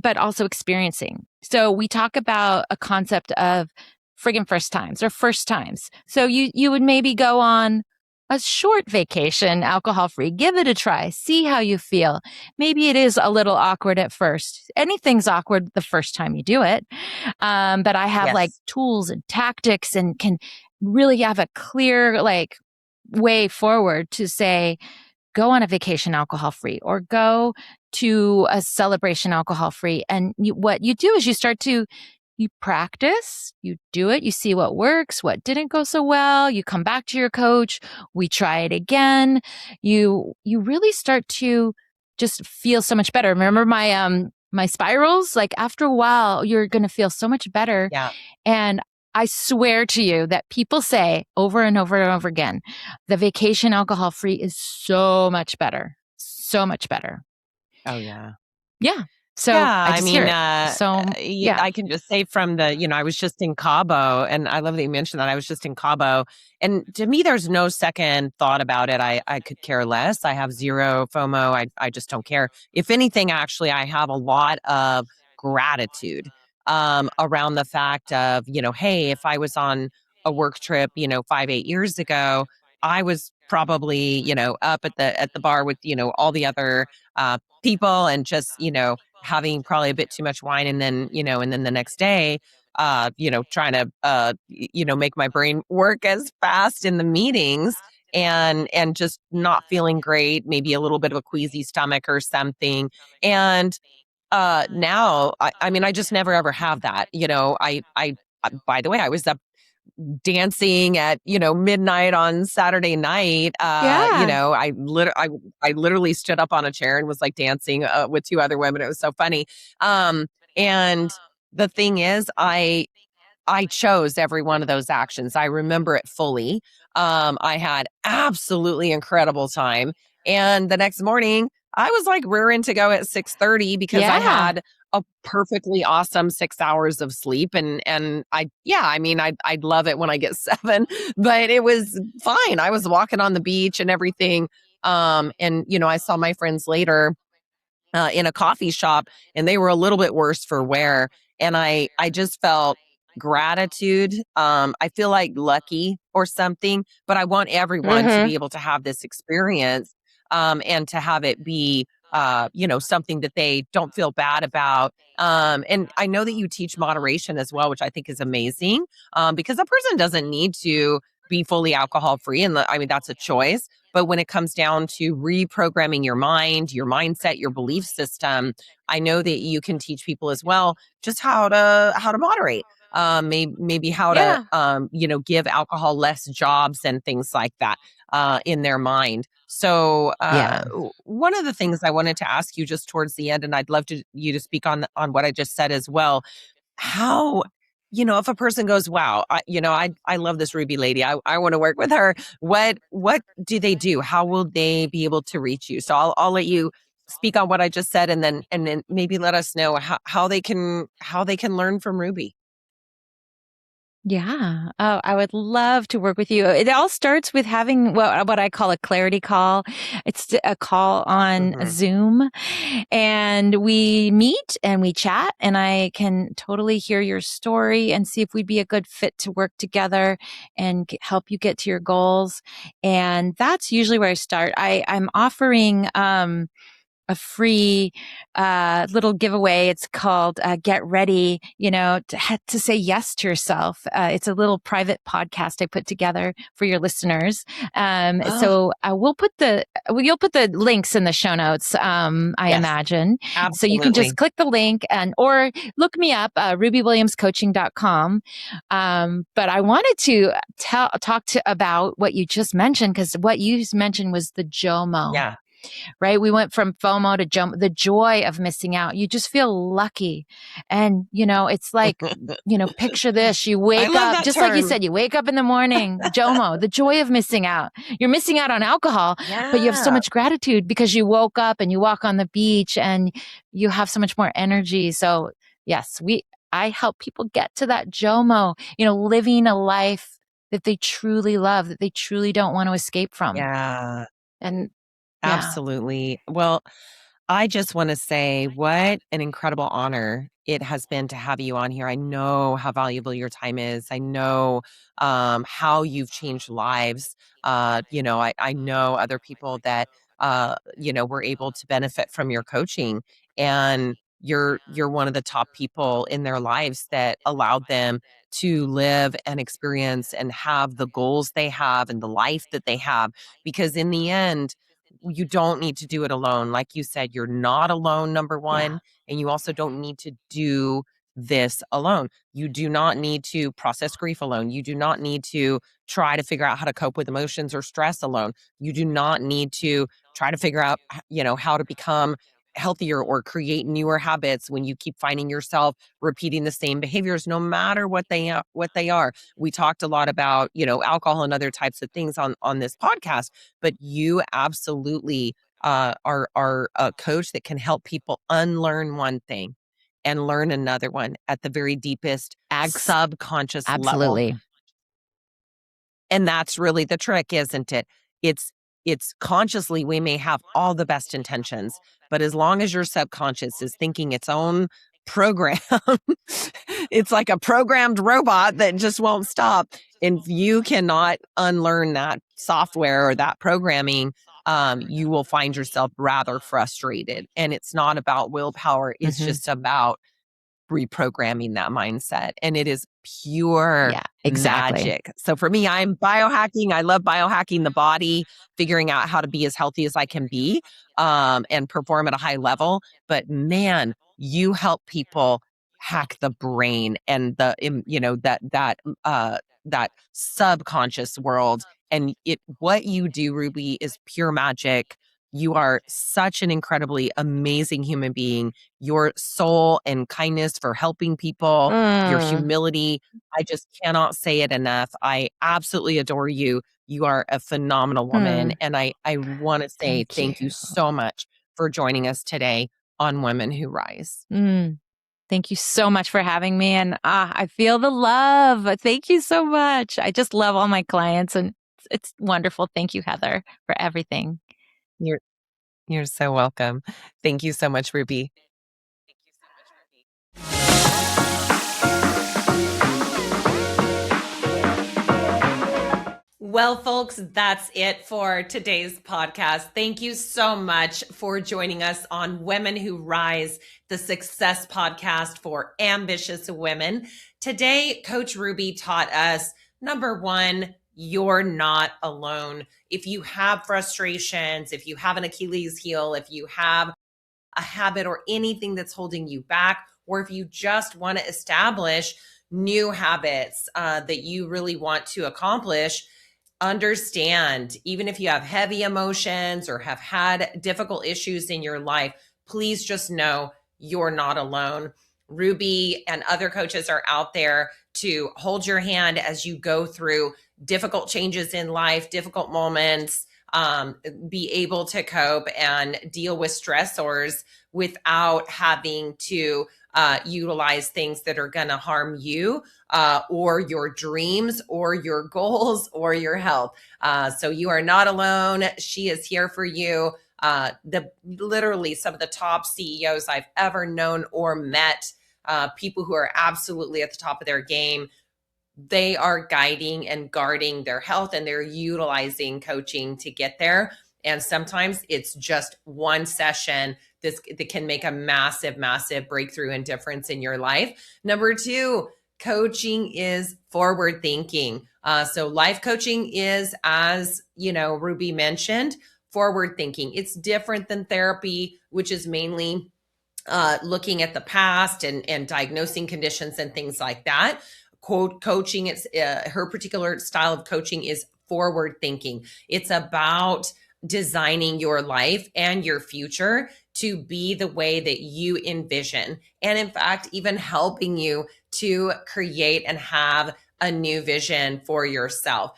but also experiencing. So we talk about a concept of friggin' first times or first times. So you would maybe go on a short vacation, alcohol free. Give it a try. See how you feel. Maybe it is a little awkward at first. Anything's awkward the first time you do it. But I have like Yes. tools and tactics and can really have a clear like way forward to say, go on a vacation alcohol free or go to a celebration alcohol free. And what you do is you practice, you do it, you see what works, what didn't go so well, you come back to your coach, we try it again. You really start to just feel so much better. Remember my spirals? Like after a while, you're going to feel so much better. Yeah. And I swear to you that people say over and over and over again, the vacation alcohol free is so much better. So much better. Oh, yeah. Yeah. Yeah, So I I just hear mean, it. So yeah. I can just say from I was just in Cabo, and I love that you mentioned that. I was just in Cabo, and to me, there's no second thought about it. I could care less. I have zero FOMO. I just don't care. If anything, actually, I have a lot of gratitude around the fact of, hey, if I was on a work trip, 5, 8 years ago, I was probably, up at the bar with, all the other people, and just, having probably a bit too much wine, and then the next day trying to make my brain work as fast in the meetings, and just not feeling great, maybe a little bit of a queasy stomach or something. And now I mean, I just never ever have that. By the way, I was up dancing at midnight on Saturday night. Yeah. I literally stood up on a chair and was like dancing with two other women. It was so funny. And the thing is, I chose every one of those actions. I remember it fully. I had absolutely incredible time. And the next morning, I was like rearing to go at 6:30 because I Yeah. had a perfectly awesome 6 hours of sleep. And I mean, I'd love it when I get 7, but it was fine. I was walking on the beach and everything. And I saw my friends later in a coffee shop, and they were a little bit worse for wear. And I just felt gratitude. I feel like lucky or something, but I want everyone to Mhm. be able to have this experience, and to have it be, something that they don't feel bad about. And I know that you teach moderation as well, which I think is amazing, because a person doesn't need to be fully alcohol free. And I mean, that's a choice. But when it comes down to reprogramming your mind, your mindset, your belief system, I know that you can teach people as well just how to moderate. Maybe how to Yeah. give alcohol less jobs and things like that in their mind. So Yeah. one of the things I wanted to ask you just towards the end, and I'd love you to speak on what I just said as well. How, if a person goes, wow, I love this Ruby lady, I want to work with her, what do they do? How will they be able to reach you? So I'll let you speak on what I just said, and then maybe let us know how they can learn from Ruby. Yeah. Oh, I would love to work with you. It all starts with having what I call a clarity call. It's a call on Hmm. Zoom, and we meet and we chat, and I can totally hear your story and see if we'd be a good fit to work together and help you get to your goals. And that's usually where I start. I'm offering a free little giveaway. It's called Get Ready, to say yes to yourself. It's a little private podcast I put together for your listeners. Oh, So you'll put the links in the show notes, I yes, imagine. So you can just absolutely. click the link or look me up, rubywilliamscoaching.com. But I wanted to about what you just mentioned, because what you mentioned was the JOMO, Yeah. right? We went from FOMO to JOMO, the joy of missing out. You just feel lucky. And, it's like, picture this. You I wake love up, that just like you term. said, you wake up in the morning, JOMO, the joy of missing out. You're missing out on alcohol, but you have so Yeah. much gratitude because you woke up and you walk on the beach and you have so much more energy. So, yes, I help people get to that JOMO, living a life that they truly love, that they truly don't want to escape from. Yeah, And yeah. absolutely. Well, I just want to say what an incredible honor it has been to have you on here. I know how valuable your time is. I know how you've changed lives. I know other people that were able to benefit from your coaching, and you're one of the top people in their lives that allowed them to live and experience and have the goals they have and the life that they have. Because in the end, you don't need to do it alone. Like you said, you're not alone, number Yeah. one. And you also don't need to do this alone. You do not need to process grief alone. You do not need to try to figure out how to cope with emotions or stress alone. You do not need to try to figure out, how to become healthier or create newer habits when you keep finding yourself repeating the same behaviors, no matter what they are. We talked a lot about, alcohol and other types of things on this podcast, but you absolutely are a coach that can help people unlearn one thing and learn another one at the very deepest subconscious level. Absolutely. And that's really the trick, isn't it? It's it's consciously we may have all the best intentions, but as long as your subconscious is thinking its own program, it's like a programmed robot that just won't stop. And if you cannot unlearn that software or that programming, you will find yourself rather frustrated. And it's not about willpower, it's just about reprogramming that mindset. And it is pure magic. So for me, I'm biohacking. I love biohacking the body, figuring out how to be as healthy as I can be, and perform at a high level. But man, you help people hack the brain and that subconscious world. And what you do, Ruby, is pure magic. You are such an incredibly amazing human being. Your soul and kindness for helping people, your humility, I just cannot say it enough. I absolutely adore you. You are a phenomenal woman. And I want to say thank you so much for joining us today on Women Who Rise. Thank you so much for having me. And I feel the love. Thank you so much. I just love all my clients, and it's wonderful. Thank you, Heather, for everything. You're so welcome. Thank you so much, Ruby. Well, folks, that's it for today's podcast. Thank you so much for joining us on Women Who Rise, the success podcast for ambitious women. Today, Coach Ruby taught us, number one, you're not alone. If you have frustrations, if you have an Achilles heel, if you have a habit or anything that's holding you back, or if you just want to establish new habits that you really want to accomplish, understand, even if you have heavy emotions or have had difficult issues in your life, please just know you're not alone. Ruby and other coaches are out there to hold your hand as you go through difficult changes in life, difficult moments, be able to cope and deal with stressors without having to utilize things that are going to harm you or your dreams or your goals or your health. So you are not alone. She is here for you. Literally some of the top CEOs I've ever known or met, people who are absolutely at the top of their game, they are guiding and guarding their health, and they're utilizing coaching to get there. And sometimes it's just one session that can make a massive, massive breakthrough and difference in your life. Number two, coaching is forward thinking. So life coaching is, as Ruby mentioned, forward thinking. It's different than therapy, which is mainly looking at the past and diagnosing conditions and things like that. Coaching, it's her particular style of coaching is forward thinking. It's about designing your life and your future to be the way that you envision. And in fact, even helping you to create and have a new vision for yourself.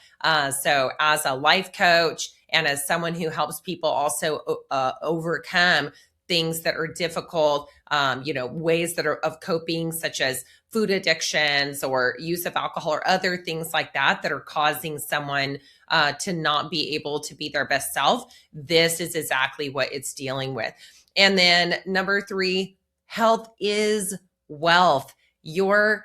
So as a life coach and as someone who helps people also overcome things that are difficult, ways that are of coping, such as food addictions or use of alcohol or other things like that are causing someone to not be able to be their best self. This is exactly what it's dealing with. And then number three, health is wealth. Your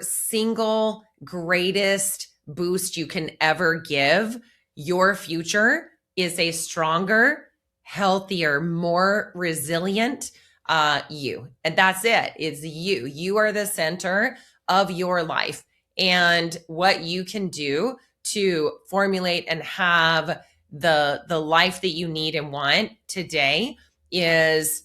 single greatest boost you can ever give your future is a stronger, healthier, more resilient you. And that's it. It's you. You are the center of your life. And what you can do to formulate and have the life that you need and want today is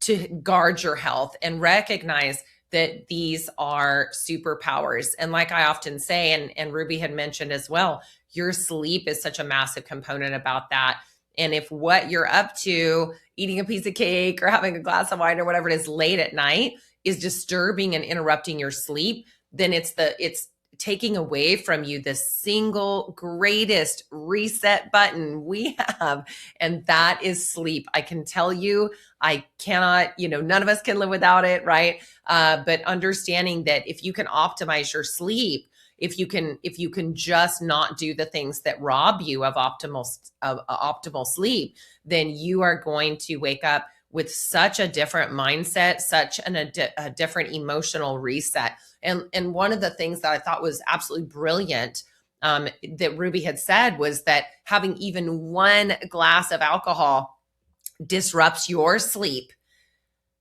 to guard your health and recognize that these are superpowers. And like I often say, and Ruby had mentioned as well, your sleep is such a massive component about that. And if what you're up to, eating a piece of cake or having a glass of wine or whatever it is late at night, is disturbing and interrupting your sleep, then it's taking away from you the single greatest reset button we have, and that is sleep. I can tell you, I cannot, none of us can live without it, right? But understanding that if you can optimize your sleep, if you can just not do the things that rob you of optimal sleep, then you are going to wake up with such a different mindset, such a different emotional reset. And one of the things that I thought was absolutely brilliant that Ruby had said was that having even one glass of alcohol disrupts your sleep,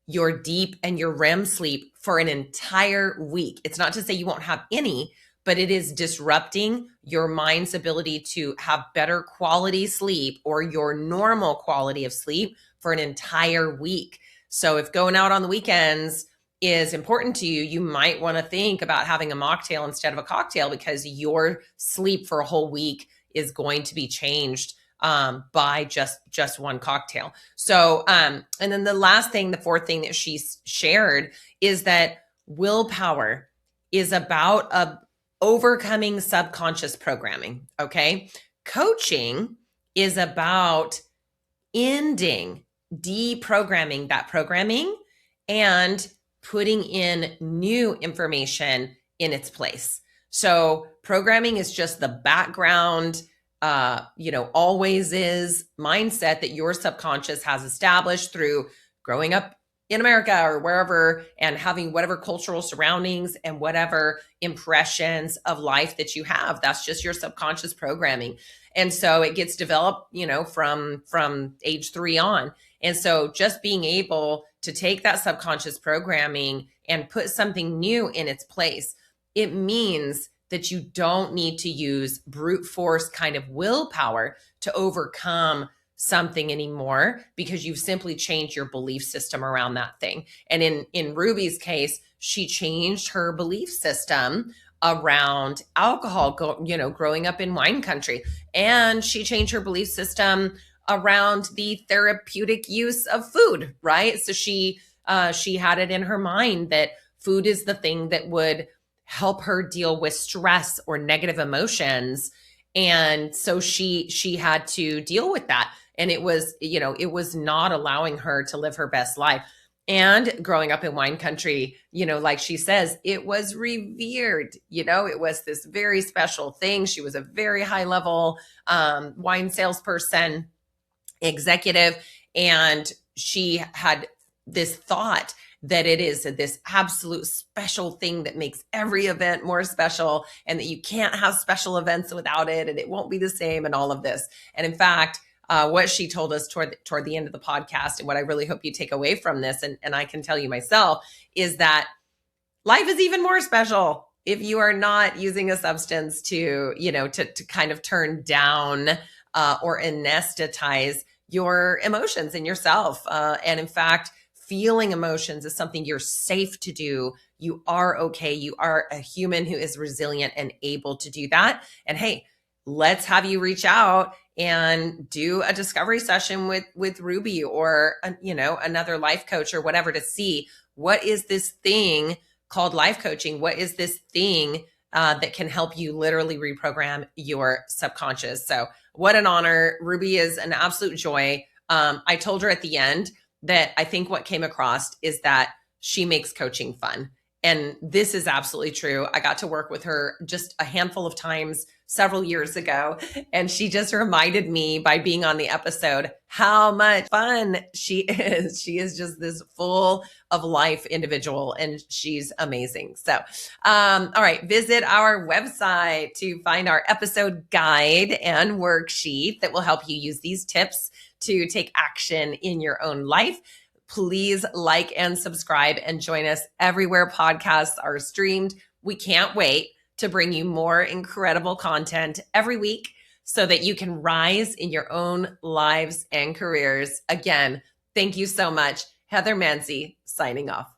your deep and your REM sleep for an entire week. It's not to say you won't have any, but it is disrupting your mind's ability to have better quality sleep or your normal quality of sleep for an entire week. So if going out on the weekends is important to you, you might want to think about having a mocktail instead of a cocktail, because your sleep for a whole week is going to be changed by just one cocktail. So, and then the fourth thing that she shared is that willpower is about overcoming subconscious programming. Okay. Coaching is about ending, deprogramming that programming and putting in new information in its place. So programming is just the background, always is mindset that your subconscious has established through growing up in America or wherever and having whatever cultural surroundings and whatever impressions of life that you have. That's just your subconscious programming. And so it gets developed, from age 3 on. And so just being able to take that subconscious programming and put something new in its place, it means that you don't need to use brute force kind of willpower to overcome something anymore, because you've simply changed your belief system around that thing. And in Ruby's case, she changed her belief system around alcohol, growing up in wine country. And she changed her belief system around the therapeutic use of food, right? So she had it in her mind that food is the thing that would help her deal with stress or negative emotions. And so she had to deal with that. And it was not allowing her to live her best life. And growing up in wine country, like she says, it was revered, it was this very special thing. She was a very high level wine salesperson, executive. And she had this thought that it is this absolute special thing that makes every event more special, and that you can't have special events without it, and it won't be the same, and all of this. And in fact, what she told us toward the end of the podcast, and what I really hope you take away from this, and I can tell you myself, is that life is even more special if you are not using a substance to kind of turn down or anesthetize your emotions in yourself. And in fact, feeling emotions is something you're safe to do. You are okay. You are a human who is resilient and able to do that. And hey, let's have you reach out and do a discovery session with Ruby or another life coach or whatever, to see what is this thing called life coaching. What is this thing that can help you literally reprogram your subconscious? So what an honor. Ruby is an absolute joy. I told her at the end that I think what came across is that she makes coaching fun. And this is absolutely true. I got to work with her just a handful of times several years ago, and she just reminded me by being on the episode how much fun she is. She is just this full of life individual, and she's amazing. So, all right, visit our website to find our episode guide and worksheet that will help you use these tips to take action in your own life. Please like and subscribe and join us everywhere podcasts are streamed. We can't wait to bring you more incredible content every week so that you can rise in your own lives and careers. Again, thank you so much. Heather Mansy signing off.